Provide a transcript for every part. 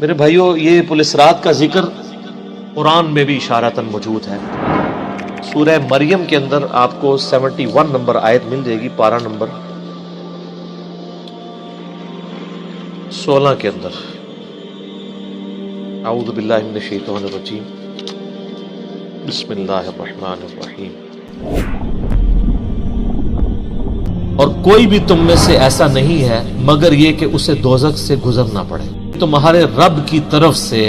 میرے بھائیوں، یہ پولیس رات کا ذکر قرآن میں بھی اشارتاً موجود ہے۔ سورہ مریم کے اندر آپ کو 71 نمبر آیت مل جائے گی، پارہ نمبر 16 کے اندر۔ اعوذ باللہ من الشیطان الرجیم، بسم اللہ الرحمن الرحیم۔ اور کوئی بھی تم میں سے ایسا نہیں ہے مگر یہ کہ اسے دوزخ سے گزرنا پڑے۔ تمہارے رب کی طرف سے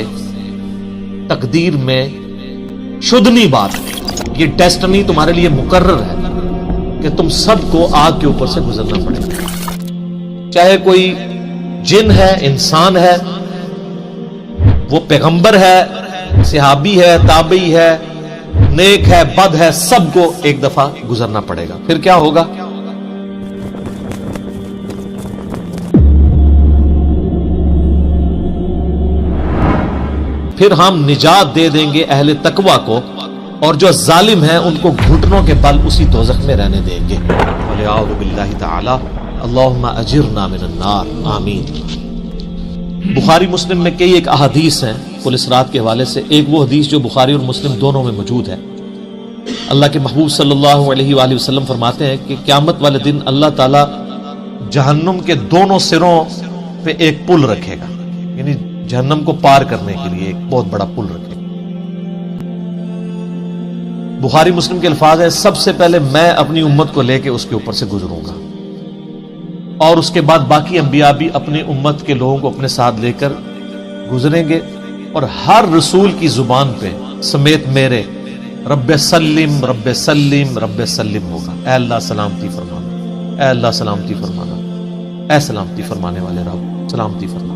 تقدیر میں شدنی بات ہے، یہ ڈیسٹنی تمہارے لیے مقرر ہے کہ تم سب کو آگ کے اوپر سے گزرنا پڑے گا، چاہے کوئی جن ہے، انسان ہے، وہ پیغمبر ہے، صحابی ہے، تابعی ہے، نیک ہے، بد ہے، سب کو ایک دفعہ گزرنا پڑے گا۔ پھر کیا ہوگا؟ پھر ہم نجات دے دیں گے اہل تقوی کو، اور جو ظالم ہیں ان کو گھٹنوں کے بل اسی دوزخ میں رہنے دیں گے۔ وَلِعَوْذُ بِاللَّهِ تَعَالَى اللہم اجرنا من النار، آمین۔ بخاری مسلم میں کئی ایک احادیث ہیں پولیس رات کے حوالے سے۔ ایک وہ حدیث جو بخاری اور مسلم دونوں میں موجود ہے۔ اللہ کے محبوب صلی اللہ علیہ وآلہ وسلم فرماتے ہیں کہ قیامت والے دن اللہ تعالیٰ جہنم کے دونوں سروں پہ ایک پل رکھے گا، یعنی جہنم کو پار کرنے کے لیے ایک بہت بڑا پل رکھے گا۔ بخاری مسلم کے الفاظ ہیں، سب سے پہلے میں اپنی امت کو لے کے اس کے اوپر سے گزروں گا، اور اس کے بعد باقی انبیاء بھی اپنی امت کے لوگوں کو اپنے ساتھ لے کر گزریں گے، اور ہر رسول کی زبان پہ سمیت میرے رب سلم رب سلم رب سلم ہوگا۔ اے اللہ سلامتی فرمانا، اے اللہ سلامتی فرمانا، اے سلامتی فرمانے والے رب سلامتی فرمانا۔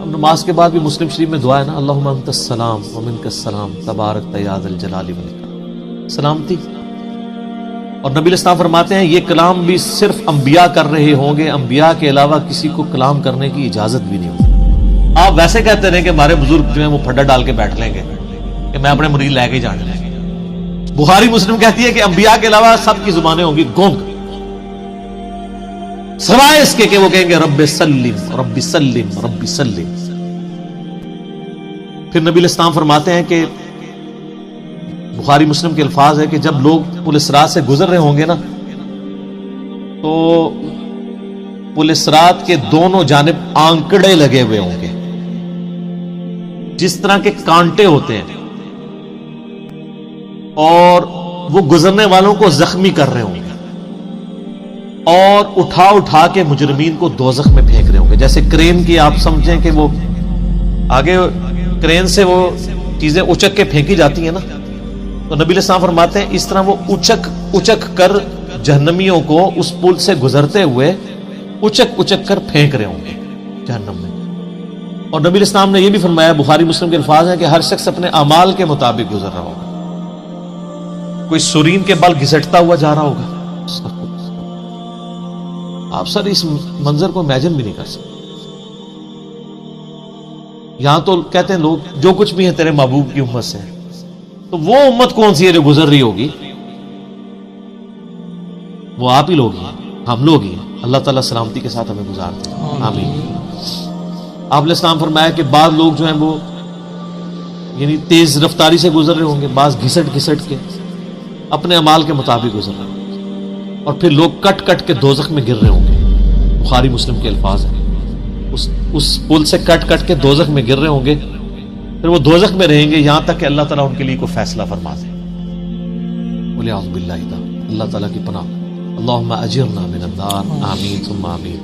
اب نماز کے بعد بھی مسلم شریف میں دعا ہے نا، اللہم انت السلام ومنک السلام تبارک یا ذا الجلال والاکرام، سلامتی۔ اور نبی الاسلام فرماتے ہیں یہ کلام بھی صرف انبیاء کر رہے ہوں گے، انبیاء کے علاوہ کسی کو کلام کرنے کی اجازت بھی نہیں ہوگی۔ آپ ویسے کہتے رہیں کہ ہمارے بزرگ جو ہیں وہ پھڈا ڈال کے بیٹھ لیں گے کہ میں اپنے مرید لے کے جانے لیں گے۔ بخاری مسلم کہتی ہے کہ انبیاء کے علاوہ سب کی زبانیں ہوں گی گونگ، سوائے اس کے کہ وہ کہیں گے رب سلم رب سلم رب سلم۔ پھر نبی الاسلام فرماتے ہیں کہ بخاری مسلم کے الفاظ ہے کہ جب لوگ پولیس رات سے گزر رہے ہوں گے نا، تو پولیس رات کے دونوں جانب آنکڑے لگے ہوئے ہوں گے، جس طرح کے کانٹے ہوتے ہیں، اور وہ گزرنے والوں کو زخمی کر رہے ہوں گے، اور اٹھا اٹھا کے مجرمین کو دوزخ میں پھینک رہے ہوں گے۔ جیسے کرین کی آپ سمجھیں کہ وہ آگے کرین سے وہ چیزیں اچک کے پھینکی جاتی ہیں نا، تو نبی علیہ السلام فرماتے ہیں اس طرح وہ اچک کر جہنمیوں کو اس پل سے گزرتے ہوئے اچک کر پھینک رہے ہوں گے جہنم میں۔ اور نبی علیہ السلام نے یہ بھی فرمایا، بخاری مسلم کے الفاظ ہیں کہ ہر شخص اپنے اعمال کے مطابق گزر رہا ہوگا، کوئی سورین کے بل گھسٹتا ہوا جا رہا ہوگا۔ آپ سر اس منظر کو امیجن بھی نہیں کر سکتے۔ یہاں تو کہتے ہیں لوگ جو کچھ بھی ہے تیرے محبوب کی امت سے، تو وہ امت کون سی ہے جو گزر رہی ہوگی؟ وہ آپ ہی لوگ ہیں، ہم لوگ ہی ہیں۔ اللہ تعالیٰ سلامتی کے ساتھ ہمیں گزار دے، آمین۔ آپ نے اسلام فرمایا کہ بعض لوگ جو ہیں وہ یعنی تیز رفتاری سے گزر رہے ہوں گے، بعض گھسٹ کے اپنے اعمال کے مطابق گزر رہے ہوں گے، اور پھر لوگ کٹ کے دوزخ میں گر رہے ہوں گے۔ بخاری مسلم کے الفاظ ہیں، اس پل سے کٹ کے دوزخ میں گر رہے ہوں گے، پھر وہ دوزخ میں رہیں گے یہاں تک کہ اللہ تعالیٰ ان کے لیے کوئی فیصلہ فرما دے۔ وَلِعَوْذُ بِاللَّهِ تَعَالَى، اللہ تعالیٰ کی پناہ۔ اللہم اجرنا من النار، آمین ثم آمین۔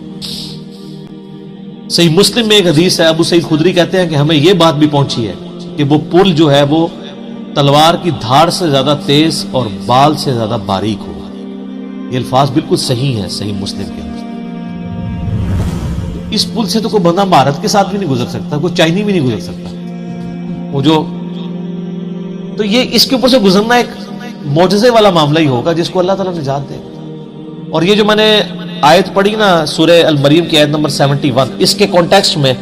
صحیح مسلم میں ایک حدیث ہے، ابو سعید خدری کہتے ہیں کہ ہمیں یہ بات بھی پہنچی ہے کہ وہ پل جو ہے وہ تلوار کی دھاڑ سے زیادہ تیز اور بال سے زیادہ باریک ہوگا۔ یہ الفاظ بالکل صحیح ہیں صحیح مسلم کے اندر۔ اس پل سے تو کوئی بندہ مہارت کے ساتھ بھی نہیں گزر سکتا، کوئی چائنی بھی نہیں گزر سکتا، وہ جو تو یہ اس کے اوپر سے گزرنا ایک معجزے والا معاملہ ہی ہوگا جس کو اللہ تعالیٰ نجات دے۔ اور یہ جو میں نے آیت پڑھی نا سورہ المریم کی آیت نمبر 71، اس کے کانٹیکسٹ میں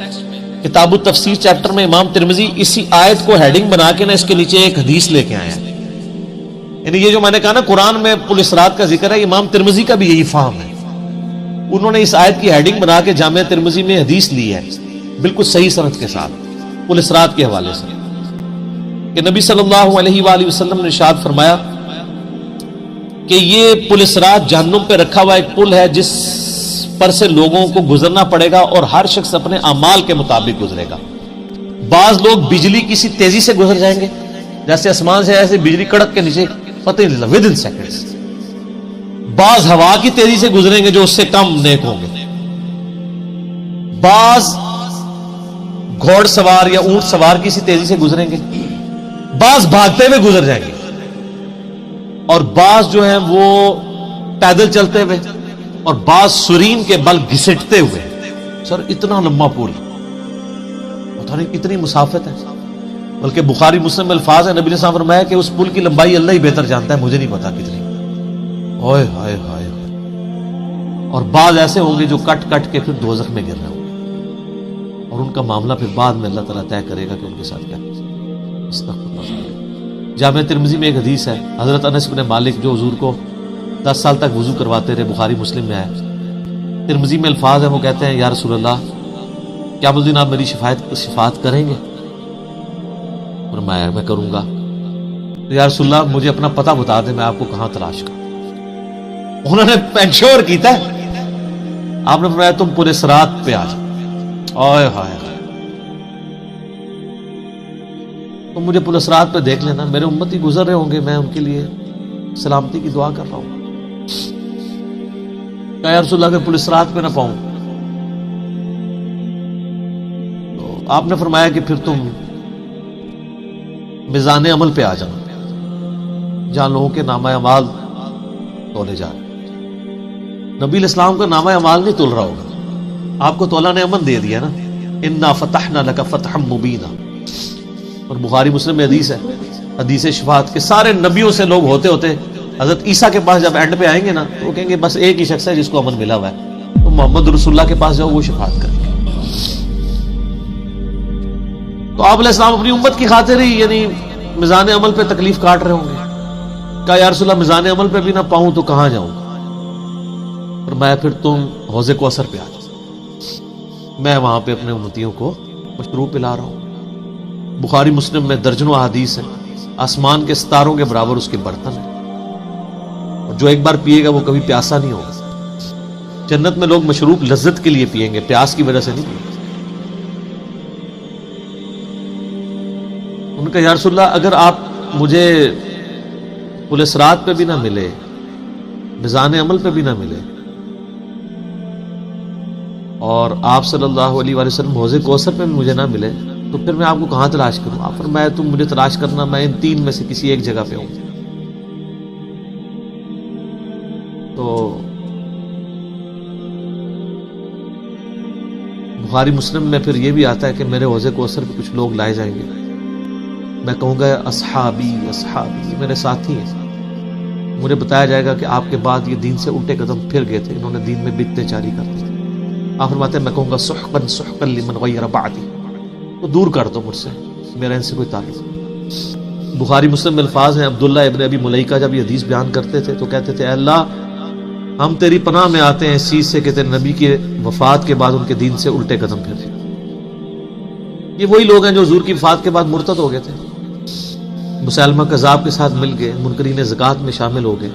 کتاب التفسیر چیپٹر میں امام ترمذی اسی آیت کو ہیڈنگ بنا کے نا اس کے نیچے ایک حدیث لے کے آئے ہیں۔ یعنی یہ جو میں نے کہا نا قرآن میں پولیس رات کا ذکر ہے، امام ترمذی کا بھی یہی فہم ہے۔ انہوں نے اس آیت کی ہیڈنگ بنا کے جامعہ ترمذی میں حدیث لی ہے بالکل صحیح سند کے ساتھ پل صراط کے حوالے سے کہ نبی صلی اللہ علیہ وآلہ وسلم نے ارشاد فرمایا کہ یہ پل صراط جہنم پہ رکھا ہوا ایک پل ہے جس پر سے لوگوں کو گزرنا پڑے گا اور ہر شخص اپنے اعمال کے مطابق گزرے گا. بعض لوگ بجلی کسی تیزی سے گزر جائیں گے، جیسے آسمان سے ایسے بجلی کڑک کے نیچے پتہ نہیں لگا ود ان سیکنڈز. بعض ہوا کی تیزی سے گزریں گے جو اس سے کم نیک ہوں گے. بعض گھوڑ سوار یا اونٹ سوار کسی تیزی سے گزریں گے، بعض بھاگتے ہوئے گزر جائیں گے، اور بعض جو ہیں وہ پیدل چلتے ہوئے، اور بعض سرین کے بل گھسٹتے ہوئے. سر اتنا لمبا پل، پتہ نہیں کتنی مسافت ہے. بلکہ بخاری مسلم میں الفاظ ہے، نبی نے صاحب فرمایا کہ اس پل کی لمبائی اللہ ہی بہتر جانتا ہے، مجھے نہیں پتا کتنی. اوئے ہائے ہائے. اور بعض ایسے ہوں گے جو کٹ کٹ کے پھر دوزخ میں گر رہے ہوں گے، اور ان کا معاملہ پھر بعد میں اللہ تعالیٰ طے کرے گا کہ ان کے ساتھ کیا. جامع ترمذی میں ایک حدیث ہے، حضرت انس بن مالک جو حضور کو 10 سال تک وضو کرواتے رہے، بخاری مسلم میں آیا. ترمذی میں الفاظ ہیں، وہ کہتے ہیں یا رسول اللہ کیا اس دن آپ میری شفاعت کریں گے؟ فرمایا میں کروں گا. یا رسول اللہ مجھے اپنا پتہ بتا دیں، میں آپ کو کہاں تلاش کروں. انہوں نے انشور کیتا ہے. آپ نے فرمایا تم پورے صراط پہ آ جاؤ. اوئے ہائے ہائے. تم مجھے پورے صراط پہ دیکھ لینا، میرے امتی گزر رہے ہوں گے، میں ان کے لیے سلامتی کی دعا کر رہا ہوں. کہ یا رسول اللہ کے پورے صراط پہ نہ پاؤں. تو آپ نے فرمایا کہ پھر تم میزان عمل پہ آ جاؤ، جہاں لوگوں کے نامہ اعمال تولے جا رہے. نبی علیہ السلام کا نامہ اعمال نہیں تول رہا ہوگا، آپ کو تو اللہ نے امن دے دیا نا، انا فتحنا لک فتحا مبینا. اور بخاری مسلم میں حدیث ہے، حدیث شفاعت کے سارے نبیوں سے لوگ ہوتے ہوتے حضرت عیسیٰ کے پاس جب اینڈ پہ آئیں گے نا تو وہ کہیں گے بس ایک ہی شخص ہے جس کو امن ملا ہوا ہے، تو محمد رسول اللہ کے پاس جاؤ، وہ شفاعت کریں گے. تو آپ علیہ السلام اپنی امت کی خاطر ہی یعنی میزان عمل پہ تکلیف کاٹ رہے ہوں گے. کہا یا رسول اللہ میزان عمل پہ بھی نہ پاؤں تو کہاں جاؤں؟ فرمایا پھر تم حوض کوثر پہ آ جاؤ، میں وہاں پہ اپنے امتیوں کو مشروب پلا رہا ہوں. بخاری مسلم میں درجنوں احادیث ہیں، آسمان کے ستاروں کے برابر اس کے برتن ہیں، اور جو ایک بار پیے گا وہ کبھی پیاسا نہیں ہوگا. جنت میں لوگ مشروب لذت کے لیے پیئیں گے، پیاس کی وجہ سے نہیں پیئیں گے. ان کا یا رسول اللہ اگر آپ مجھے پل صراط پہ بھی نہ ملے، میزان عمل پہ بھی نہ ملے، اور آپ صلی اللہ علیہ وآلہ وسلم حوض کوثر پہ بھی مجھے نہ ملے، تو پھر میں آپ کو کہاں تلاش کروں؟ آپ فرمایا تم مجھے تلاش کرنا، میں ان 3 میں سے کسی ایک جگہ پہ ہوں. تو بخاری مسلم میں پھر یہ بھی آتا ہے کہ میرے حوض کوثر پہ کچھ لوگ لائے جائیں گے، میں کہوں گا اصحابی اصحابی، میرے ساتھی ہیں. مجھے بتایا جائے گا کہ آپ کے بعد یہ دین سے الٹے قدم پھر گئے تھے، انہوں نے دین میں بدعتیں جاری کر دی. آپ فرماتے ہیں میں کہوں گا سحقا سحقا لمن غیر بعدی، تو دور کر دو مجھ سے، میرا ان سے کوئی تعلق نہیں. بخاری مسلم میں الفاظ ہیں، عبداللہ ابن ابی ملیکہ جب یہ حدیث بیان کرتے تھے تو کہتے تھے اے اللہ ہم تیری پناہ میں آتے ہیں اس چیز سے کہ تیرے نبی کی وفات کے بعد ان کے دین سے الٹے قدم پھر گئے. یہ وہی لوگ ہیں جو حضور کی وفات کے بعد مرتد ہو گئے تھے، مسلمہ کذاب کے ساتھ مل گئے، منکرین زکوٰۃ میں شامل ہو گئے،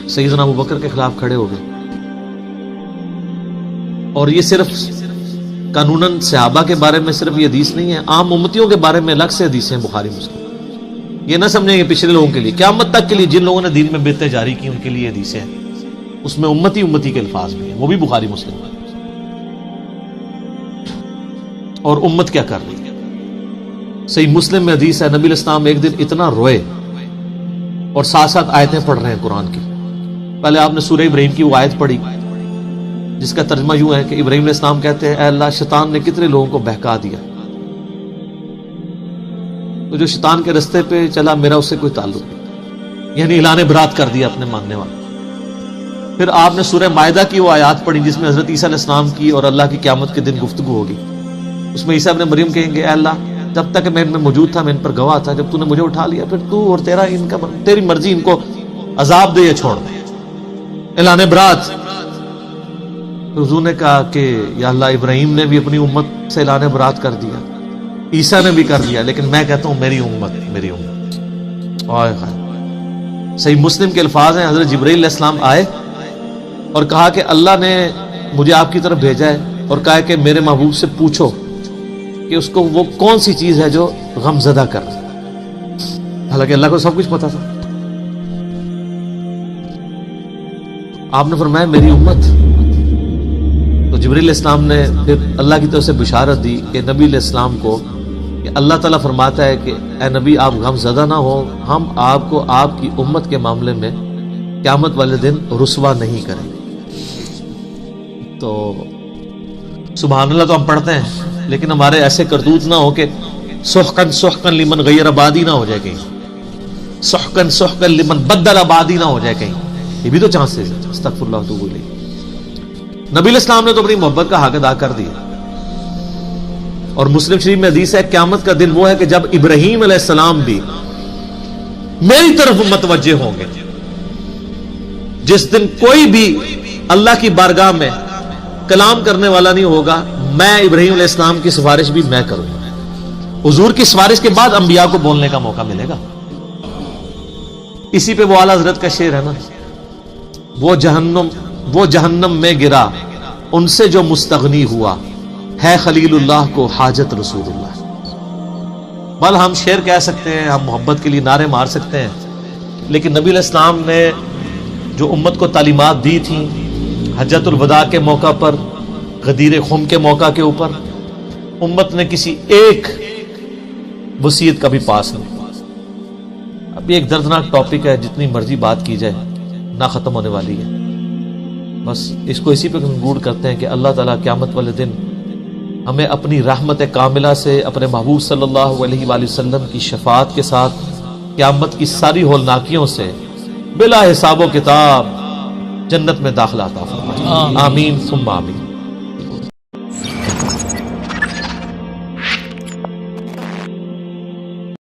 سیدنا ابوبکر کے خلاف کھڑے ہو گئے. اور یہ صرف قانوناً صحابہ کے بارے میں صرف یہ حدیث نہیں ہے، عام امتیوں کے بارے میں الگ سے حدیثیں ہیں بخاری مسلم. یہ نہ سمجھیں کہ پچھلے لوگوں کے لیے، قیامت تک کے لیے جن لوگوں نے دین میں بدعتیں جاری کی ان کے لیے حدیثیں ہیں، اس میں امتی کے الفاظ بھی ہیں، وہ بھی بخاری مسلم میں. اور امت کیا کر رہی ہے؟ صحیح مسلم میں حدیث ہے، نبی علیہ السلام ایک دن اتنا روئے اور ساتھ ساتھ آیتیں پڑھ رہے ہیں قرآن کی. پہلے آپ نے سورہ ابراہیم کی وہ آیت پڑھی جس کا ترجمہ یوں ہے کہ ابراہیم علیہ السلام کہتے ہیں اے اللہ شیطان نے کتنے لوگوں کو بہکا دیا، تو جو شیطان کے رستے پہ چلا میرا اس سے کوئی تعلق نہیں، یعنی اعلان برات کر دیا اپنے ماننے والے. پھر آپ نے سورہ مائدہ کی وہ آیات پڑھی جس میں حضرت عیسیٰ علیہ السلام کی اور اللہ کی قیامت کے دن گفتگو ہوگی. اس میں عیسیٰ ابن مریم کہیں گے اے اللہ جب تک میں ان میں موجود تھا میں ان پر گواہ تھا، جب تو نے مجھے اٹھا لیا پھر تو اور تیری مرضی ان کو عذاب دے یا چھوڑ دے. اعلان برات. حضور نے کہا کہ یا اللہ ابراہیم نے بھی اپنی امت سے اعلان برات کر دیا، عیسیٰ نے بھی کر دیا، لیکن میں کہتا ہوں میری امت، میری امت۔ صحیح مسلم کے الفاظ ہیں، حضرت جبرائیل علیہ السلام آئے اور کہا کہ اللہ نے مجھے آپ کی طرف بھیجا ہے اور کہا ہے کہ میرے محبوب سے پوچھو کہ اس کو وہ کون سی چیز ہے جو غم زدہ کر، حالانکہ اللہ کو سب کچھ پتا تھا۔ آپ نے فرمایا میری امت، تو جبرائیل علیہ السلام نے پھر اللہ کی طرف سے بشارت دی کہ نبی علیہ السلام کو کہ اللہ تعالیٰ فرماتا ہے کہ اے نبی آپ غم زدہ نہ ہو، ہم آپ کو آپ کی امت کے معاملے میں قیامت والے دن رسوا نہیں کریں گے۔ تو سبحان اللہ تو ہم پڑھتے ہیں، لیکن ہمارے ایسے کرتوت نہ ہو کہ سحقن سحقن لمن غیر آبادی نہ ہو جائے کہیں، سحقن سحقن لمن بدل آبادی نہ ہو جائے کہیں، یہ بھی تو چانسز ہے۔ استغفر اللہ تو بولی، نبی علیہ السلام نے تو اپنی محبت کا حق ادا کر دیا، اور مسلم شریف میں حدیث ہے قیامت کا دن وہ ہے کہ جب ابراہیم علیہ السلام بھی میری طرف متوجہ ہوں گے، جس دن کوئی بھی اللہ کی بارگاہ میں کلام کرنے والا نہیں ہوگا، میں ابراہیم علیہ السلام کی سفارش بھی میں کروں گا۔ حضور کی سفارش کے بعد انبیاء کو بولنے کا موقع ملے گا۔ اسی پہ وہ اعلیٰ حضرت کا شعر ہے نا، وہ جہنم میں گرا ان سے جو مستغنی ہوا، ہے خلیل اللہ کو حاجت رسول اللہ۔ بل ہم شعر کہہ سکتے ہیں، ہم محبت کے لیے نعرے مار سکتے ہیں، لیکن نبی علیہ السلام نے جو امت کو تعلیمات دی تھیں حجۃ الوداع کے موقع پر، غدیر خم کے موقع کے اوپر، امت نے کسی ایک وصیت کا بھی پاس نہیں۔ ابھی ایک دردناک ٹاپک ہے، جتنی مرضی بات کی جائے نہ ختم ہونے والی ہے۔ بس اس کو اسی پہ کنکلوڈ کرتے ہیں کہ اللہ تعالیٰ قیامت والے دن ہمیں اپنی رحمت کاملہ سے اپنے محبوب صلی اللہ علیہ وآلہ وسلم کی شفاعت کے ساتھ قیامت کی ساری ہولناکیوں سے بلا حساب و کتاب جنت میں داخلہ عطا فرمائے۔ آمین ثم آمین۔